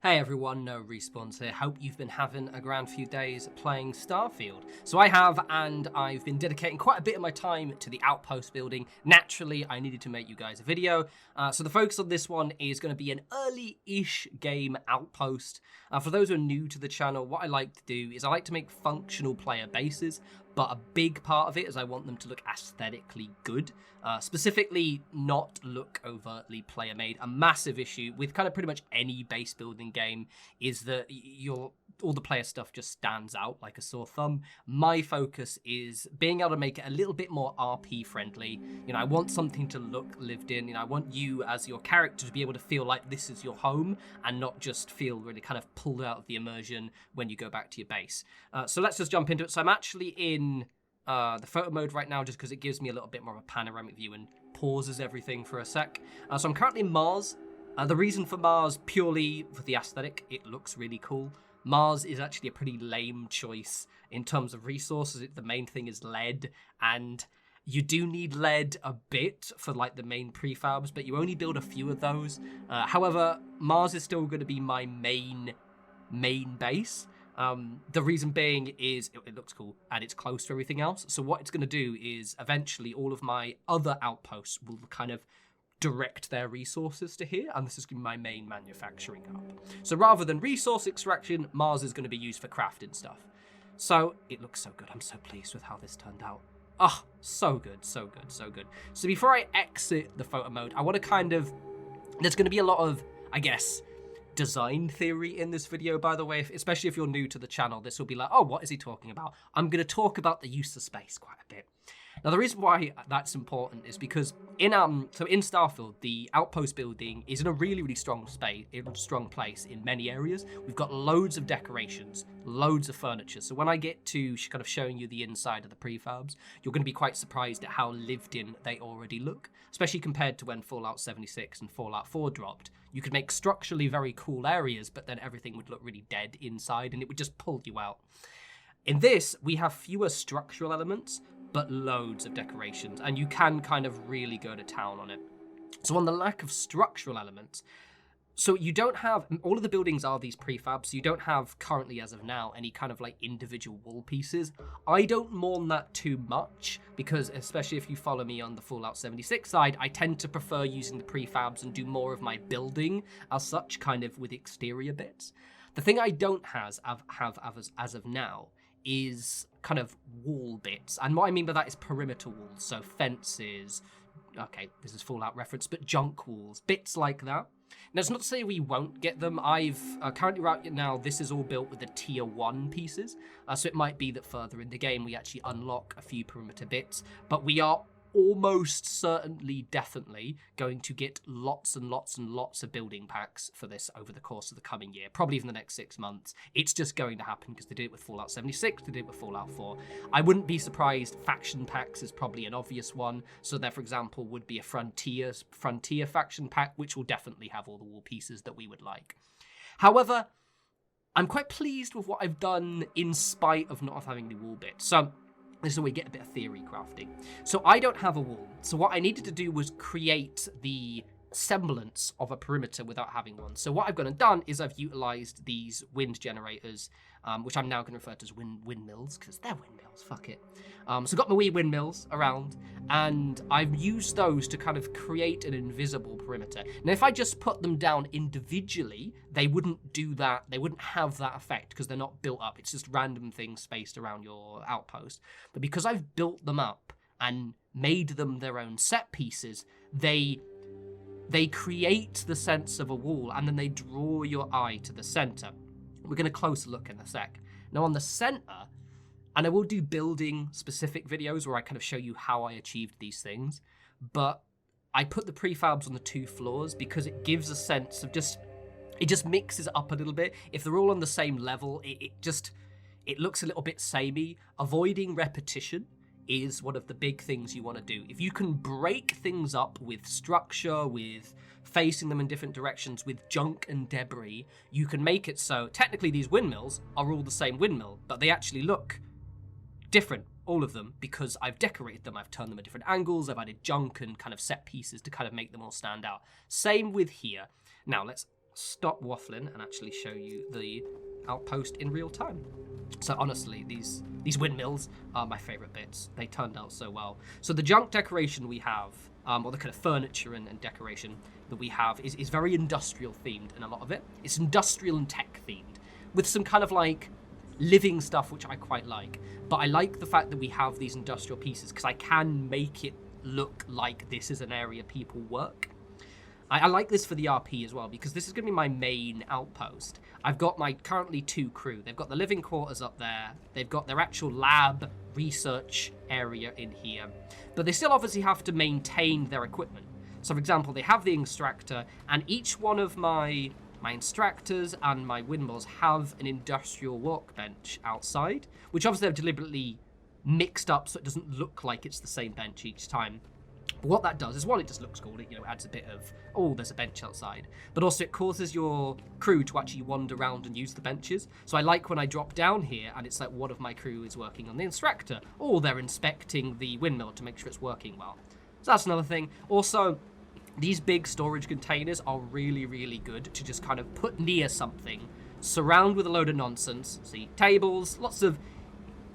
Hey everyone, No Respawns here. Hope you've been having a grand few days playing Starfield. So I have, and I've been dedicating quite a bit of my time to the Outpost building. Naturally, I needed to make you guys a video. So the focus on this one is going to be an early-ish game Outpost. For those who are new to the channel, what I like to do is I like to make functional player bases, but a big part of it is I want them to look aesthetically good. Specifically, not look overtly player-made. A massive issue with kind of pretty much any base building game is that all the player stuff just stands out like a sore thumb. My focus is being able to make it a little bit more RP friendly. You know, I want something to look lived in. You know, I want you as your character to be able to feel like this is your home and not just feel really kind of pulled out of the immersion when you go back to your base. So let's just jump into it. So I'm actually in the photo mode right now just because it gives me a little bit more of a panoramic view and pauses everything for a sec. So I'm currently in Mars. The reason for Mars, purely for the aesthetic, it looks really cool. Mars is actually a pretty lame choice in terms of resources. The main thing is lead, and you do need lead a bit for like the main prefabs, but you only build a few of those. However, Mars is still going to be my main base. The reason being is it looks cool and it's close to everything else. So what it's going to do is eventually all of my other outposts will kind of direct their resources to here, and this is going to be my main manufacturing hub. So rather than resource extraction, Mars is going to be used for crafting stuff. So it looks so good. I'm so pleased with how this turned out. Oh, so good, so good, so good. So before I exit the photo mode, I want to there's going to be a lot of, I guess, design theory in this video, by the way, especially if you're new to the channel. This will be like, oh, what is he talking about? I'm going to talk about the use of space quite a bit. Now, the reason why that's important is because in Starfield, the outpost building is in a really strong place in many areas. We've got loads of decorations, loads of furniture. So when I get to kind of showing you the inside of the prefabs, you're going to be quite surprised at how lived in they already look, especially compared to when Fallout 76 and Fallout 4 dropped. You could make structurally very cool areas, but then everything would look really dead inside and it would just pull you out. In this, we have fewer structural elements, but loads of decorations, and you can kind of really go to town on it. So on the lack of structural elements, so you don't have, all of the buildings are these prefabs, so you don't have currently as of now any kind of like individual wall pieces. I don't mourn that too much because especially if you follow me on the Fallout 76 side, I tend to prefer using the prefabs and do more of my building as such, kind of with exterior bits. The thing I don't have as of now is kind of wall bits, and what I mean by that is perimeter walls, so fences, okay, this is Fallout reference, but junk walls, bits like that. Now, it's not to say we won't get them. I've currently right now, this is all built with the tier 1 pieces, so it might be that further in the game we actually unlock a few perimeter bits, but we are almost certainly, definitely going to get lots and lots and lots of building packs for this over the course of the coming year, probably even the next 6 months. It's just going to happen because they did it with Fallout 76, they did it with Fallout 4. I wouldn't be surprised. Faction packs is probably an obvious one. So there, for example, would be a Frontier faction pack, which will definitely have all the wall pieces that we would like. However, I'm quite pleased with what I've done in spite of not having the wall bit. So this is where we get a bit of theory crafting. So I don't have a wall. So what I needed to do was create the semblance of a perimeter without having one. So what I've gone and done is I've utilized these wind generators, which I'm now going to refer to as windmills, because they're windmills, fuck it. So I've got my wee windmills around, and I've used those to kind of create an invisible perimeter. Now, if I just put them down individually, they wouldn't do that. They wouldn't have that effect because they're not built up. It's just random things spaced around your outpost. But because I've built them up and made them their own set pieces, they create the sense of a wall, and then they draw your eye to the center. We're going to close a look in a sec. Now on the center, and I will do building specific videos where I kind of show you how I achieved these things, but I put the prefabs on the 2 floors because it gives a sense of it just mixes it up a little bit. If they're all on the same level, it looks a little bit samey. Avoiding repetition is one of the big things you want to do. If you can break things up with structure, with facing them in different directions, with junk and debris, you can make it so technically these windmills are all the same windmill, but they actually look different, all of them, because I've decorated them, I've turned them at different angles, I've added junk and kind of set pieces to kind of make them all stand out. Same with here. Now let's stop waffling and actually show you the outpost in real time. So honestly, these windmills are my favorite bits. They turned out so well. So the junk decoration we have, or the kind of furniture and decoration that we have is very industrial themed, and a lot of it. It's industrial and tech themed, with some kind of like living stuff, which I quite like. But I like the fact that we have these industrial pieces because I can make it look like this is an area people work. I like this for the RP as well, because this is going to be my main outpost. I've got my currently 2 crew. They've got the living quarters up there. They've got their actual lab research area in here. But they still obviously have to maintain their equipment. So, for example, they have the extractor, and each one of my extractors and my windmills have an industrial workbench outside, which obviously I've deliberately mixed up so it doesn't look like it's the same bench each time. But what that does is, one, it just looks cool. It, adds a bit of, oh, there's a bench outside. But also it causes your crew to actually wander around and use the benches. So I like when I drop down here and it's like one of my crew is working on the extractor, or they're inspecting the windmill to make sure it's working well. So that's another thing. Also, these big storage containers are really, really good to just kind of put near something, surround with a load of nonsense. See, tables, lots of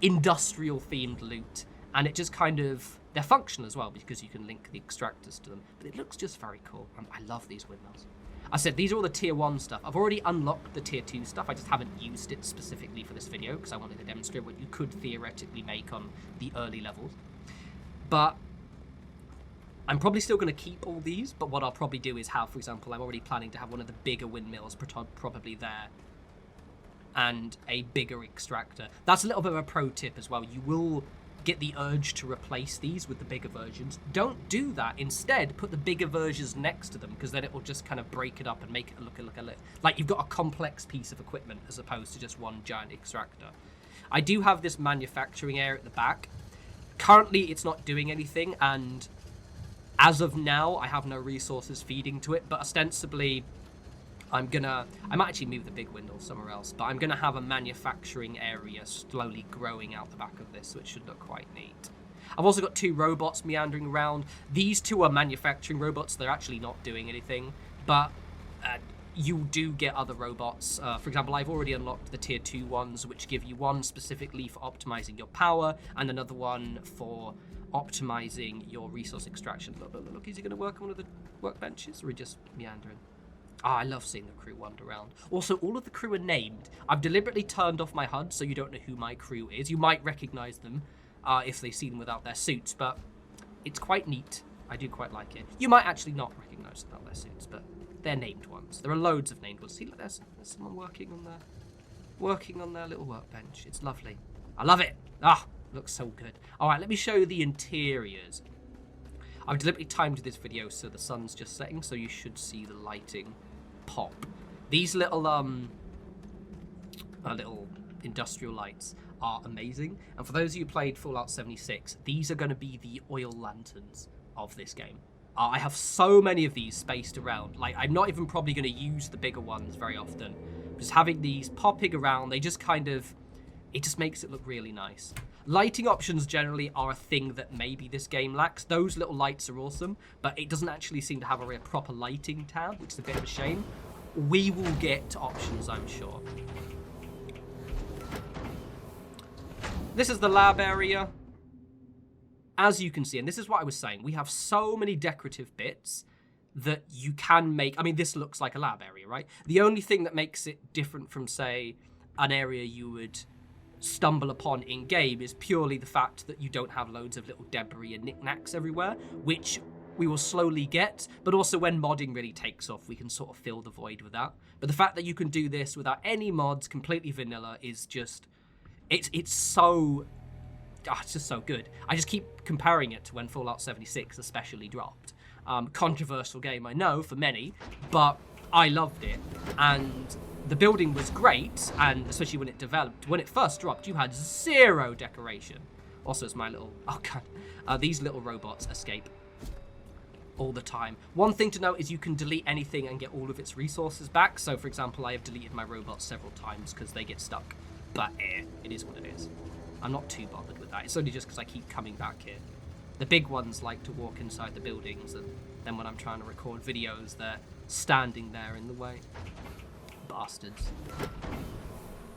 industrial themed loot, and it just kind of, they're functional as well because you can link the extractors to them. But it looks just very cool. I love these windmills. I said these are all the tier 1 stuff. I've already unlocked the tier 2 stuff. I just haven't used it specifically for this video because I wanted to demonstrate what you could theoretically make on the early levels. But I'm probably still going to keep all these, but what I'll probably do is have, for example, I'm already planning to have one of the bigger windmills probably there, and a bigger extractor. That's a little bit of a pro tip as well. You will get the urge to replace these with the bigger versions. Don't do that. Instead, put the bigger versions next to them, because then it will just kind of break it up and make it look like you've got a complex piece of equipment as opposed to just one giant extractor. I do have this manufacturing area at the back. Currently, it's not doing anything, and as of now, I have no resources feeding to it, but ostensibly, I might actually move the big window somewhere else, but I'm going to have a manufacturing area slowly growing out the back of this, so it should look quite neat. I've also got 2 robots meandering around. These 2 are manufacturing robots. They're actually not doing anything, but you do get other robots. For example, I've already unlocked the tier 2 ones, which give you one specifically for optimizing your power, and another one for optimizing your resource extraction. Look, is he going to work on one of the workbenches, or are we just meandering? I love seeing the crew wander around. Also, all of the crew are named. I've deliberately turned off my HUD so you don't know who my crew is. You might recognize them if they see them without their suits, but it's quite neat. I do quite like it. You might actually not recognize them without their suits, but they're named ones. There are loads of named ones. See, look, there's someone working on their little workbench. It's lovely. I love it. Looks so good. All right, let me show you the interiors. I've deliberately timed this video so the sun's just setting, so you should see the lighting pop. These little little industrial lights are amazing, and for those of you who played Fallout 76, these are going to be the oil lanterns of this game. I have so many of these spaced around. Like, I'm not even probably going to use the bigger ones very often. Just having these popping around, they just kind of, it just makes it look really nice. Lighting options generally are a thing that maybe this game lacks. Those little lights are awesome, but it doesn't actually seem to have a real proper lighting tab, which is a bit of a shame. We will get options, I'm sure. This is the lab area. As you can see, and this is what I was saying, we have so many decorative bits that you can make. I mean, this looks like a lab area, right? The only thing that makes it different from, say, an area you would stumble upon in-game is purely the fact that you don't have loads of little debris and knickknacks everywhere, which we will slowly get, but also when modding really takes off, we can sort of fill the void with that. But the fact that you can do this without any mods, completely vanilla, is just, it's so, it's just so good. I just keep comparing it to when Fallout 76 especially dropped. Controversial game, I know, for many, but I loved it, and the building was great, and especially when it developed. When it first dropped, you had 0 decoration. Also, it's my little, oh god, these little robots escape all the time. One thing to note is you can delete anything and get all of its resources back. So, for example, I have deleted my robots several times because they get stuck. But it is what it is. I'm not too bothered with that. It's only just because I keep coming back here. The big ones like to walk inside the buildings and Then when I'm trying to record videos, they're standing there in the way. Bastards.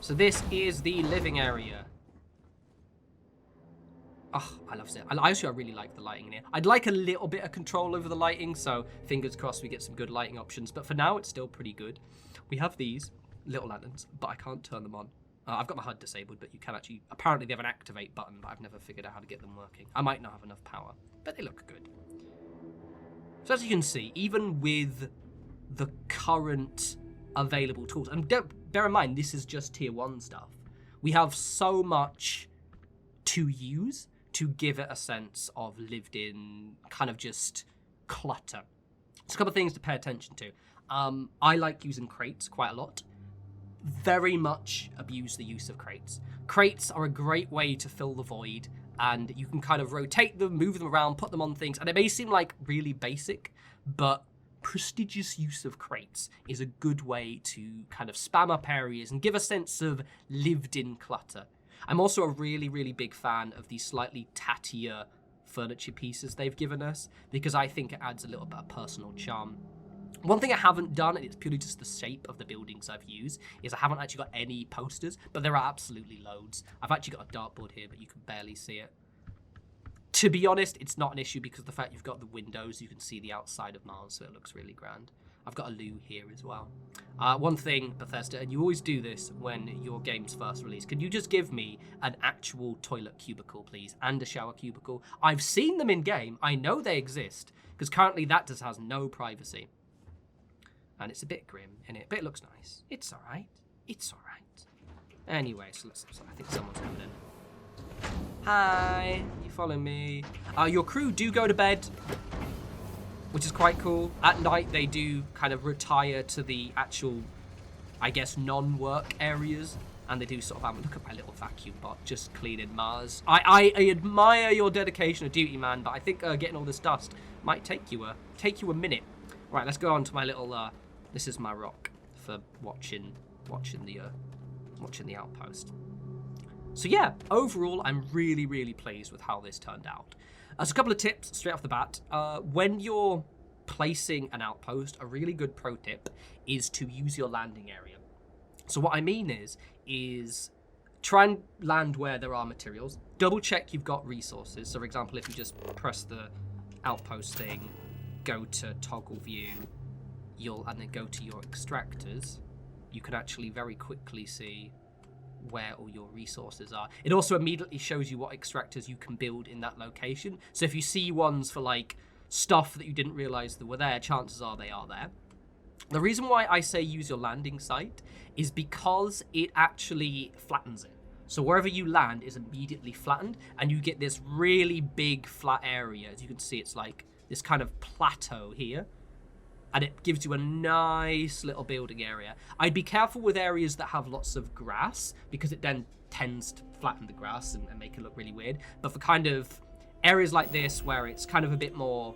So this is the living area. Oh, I love it. I really like the lighting in here. I'd like a little bit of control over the lighting, so fingers crossed we get some good lighting options. But for now, it's still pretty good. We have these little lanterns, but I can't turn them on. I've got my HUD disabled, but you can actually... Apparently, they have an activate button, but I've never figured out how to get them working. I might not have enough power, but they look good. So as you can see, even with the current available tools, and bear in mind, this is just tier 1 stuff, we have so much to use to give it a sense of lived-in, kind of just clutter. There's a couple of things to pay attention to. I like using crates quite a lot. Very much abuse the use of crates. Crates are a great way to fill the void, and you can kind of rotate them, move them around, put them on things, and it may seem like really basic, but prestigious use of crates is a good way to kind of spam up areas and give a sense of lived-in clutter. I'm also a really, really big fan of these slightly tattier furniture pieces they've given us, because I think it adds a little bit of personal charm. One thing I haven't done, and it's purely just the shape of the buildings I've used, is I haven't actually got any posters, but there are absolutely loads. I've actually got a dartboard here, but you can barely see it. To be honest, it's not an issue because of the fact you've got the windows, you can see the outside of Mars, so it looks really grand. I've got a loo here as well. One thing, Bethesda, and you always do this when your game's first released, can you just give me an actual toilet cubicle, please, and a shower cubicle? I've seen them in-game, I know they exist, because currently that just has no privacy. And it's a bit grim, innit? But it looks nice. It's alright. It's alright. Anyway, so I think someone's coming in. Hi, you follow me. Your crew do go to bed, which is quite cool. At night, they do kind of retire to the actual, I guess, non-work areas. And they do sort of, look at my little vacuum bot, just cleaning Mars. I admire your dedication of duty, man, but I think getting all this dust might take you a minute. All right, let's go on to my little, this is my rock for watching the Outpost. So yeah, overall, I'm really, really pleased with how this turned out. As a couple of tips straight off the bat, when you're placing an outpost, a really good pro tip is to use your landing area. So what I mean is try and land where there are materials. Double check you've got resources. So for example, if you just press the outpost thing, go to toggle view, and then go to your extractors, you can actually very quickly see where all your resources are. It also immediately shows you what extractors you can build in that location. So if you see ones for like stuff that you didn't realize that were there, chances are they are there. The reason why I say use your landing site is because it actually flattens it. So wherever you land is immediately flattened, and you get this really big flat area. As you can see, it's like this kind of plateau here, and it gives you a nice little building area. I'd be careful with areas that have lots of grass, because it then tends to flatten the grass and make it look really weird. But for kind of areas like this, where it's kind of a bit more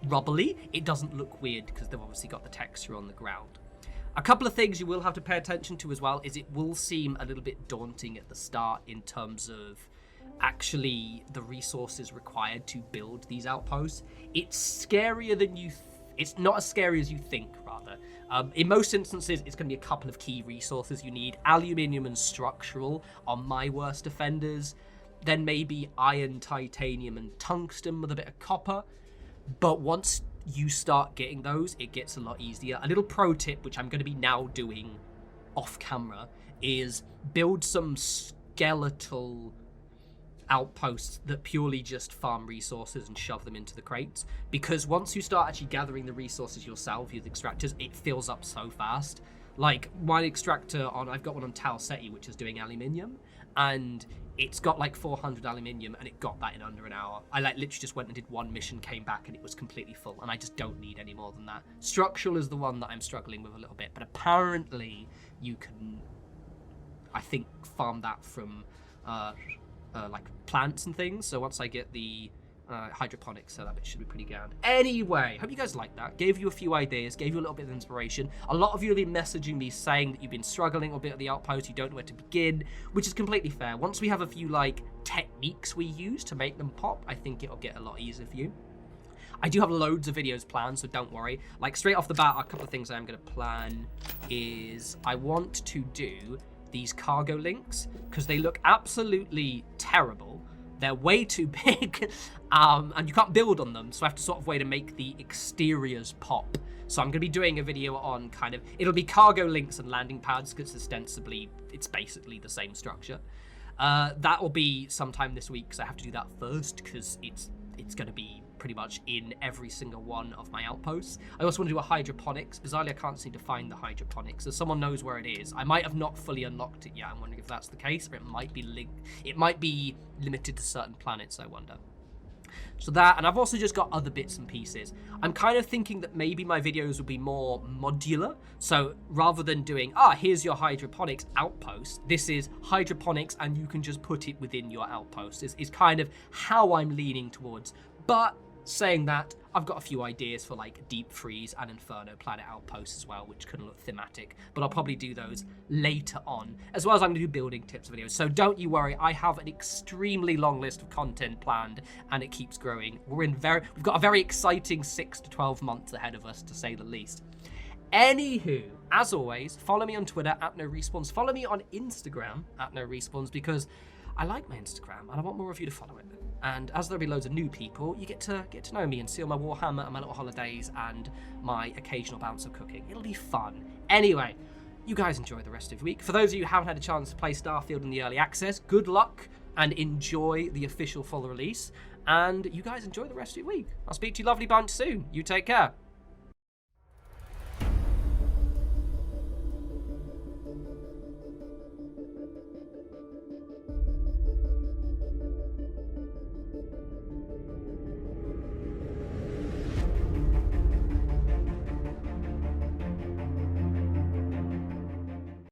rubbly, it doesn't look weird because they've obviously got the texture on the ground. A couple of things you will have to pay attention to as well is it will seem a little bit daunting at the start in terms of actually the resources required to build these outposts. It's scarier than you it's not as scary as you think, rather. In most instances, it's going to be a couple of key resources you need. Aluminium and structural are my worst offenders. Then maybe iron, titanium, and tungsten with a bit of copper. But once you start getting those, it gets a lot easier. A little pro tip, which I'm going to be now doing off camera, is build some skeletal outposts that purely just farm resources and shove them into the crates. Because once you start actually gathering the resources yourself, your extractors, it fills up so fast. Like my extractor I've got one on Tal Ceti, which is doing aluminium, and it's got like 400 aluminium, and it got that in under an hour. I literally just went and did one mission, came back, and it was completely full, and I just don't need any more than that. Structural is the one that I'm struggling with a little bit, but apparently you can, I think, farm that from like plants and things. So once I get the hydroponics set up, it should be pretty grand. Anyway, hope you guys like that. Gave you a few ideas, gave you a little bit of inspiration. A lot of you have been messaging me saying that you've been struggling a bit at the outpost, you don't know where to begin, which is completely fair. Once we have a few like techniques we use to make them pop, I think it'll get a lot easier for you. I do have loads of videos planned, so don't worry. Like, straight off the bat, a couple of things I'm going to plan is I want to do these cargo links because they look absolutely terrible. They're way too big, and you can't build on them, so I have to sort of way to make the exteriors pop. So I'm going to be doing a video on kind of, it'll be cargo links and landing pads because ostensibly it's basically the same structure. That will be sometime this week because I have to do that first because it's going to be pretty much in every single one of my outposts. I also want to do a hydroponics. Bizarrely, I can't seem to find the hydroponics. So someone knows where it is. I might have not fully unlocked it yet. I'm wondering if that's the case, or it might be limited to certain planets, I wonder. So that, and I've also just got other bits and pieces. I'm kind of thinking that maybe my videos will be more modular. So rather than doing, here's your hydroponics outpost, this is hydroponics and you can just put it within your outpost is kind of how I'm leaning towards. But saying that, I've got a few ideas for like Deep Freeze and Inferno Planet Outposts as well, which could look thematic, but I'll probably do those later on, as well as I'm going to do building tips videos. So don't you worry, I have an extremely long list of content planned, and it keeps growing. We've got a very exciting 6 to 12 months ahead of us, to say the least. Anywho, as always, follow me on Twitter @norespawns. Follow me on Instagram @norespawns because I like my Instagram and I want more of you to follow it. And as there'll be loads of new people, you get to know me and see all my Warhammer and my little holidays and my occasional bounce of cooking. It'll be fun. Anyway, you guys enjoy the rest of the week. For those of you who haven't had a chance to play Starfield in the early access, good luck and enjoy the official full release. And you guys enjoy the rest of your week. I'll speak to you lovely bunch soon. You take care.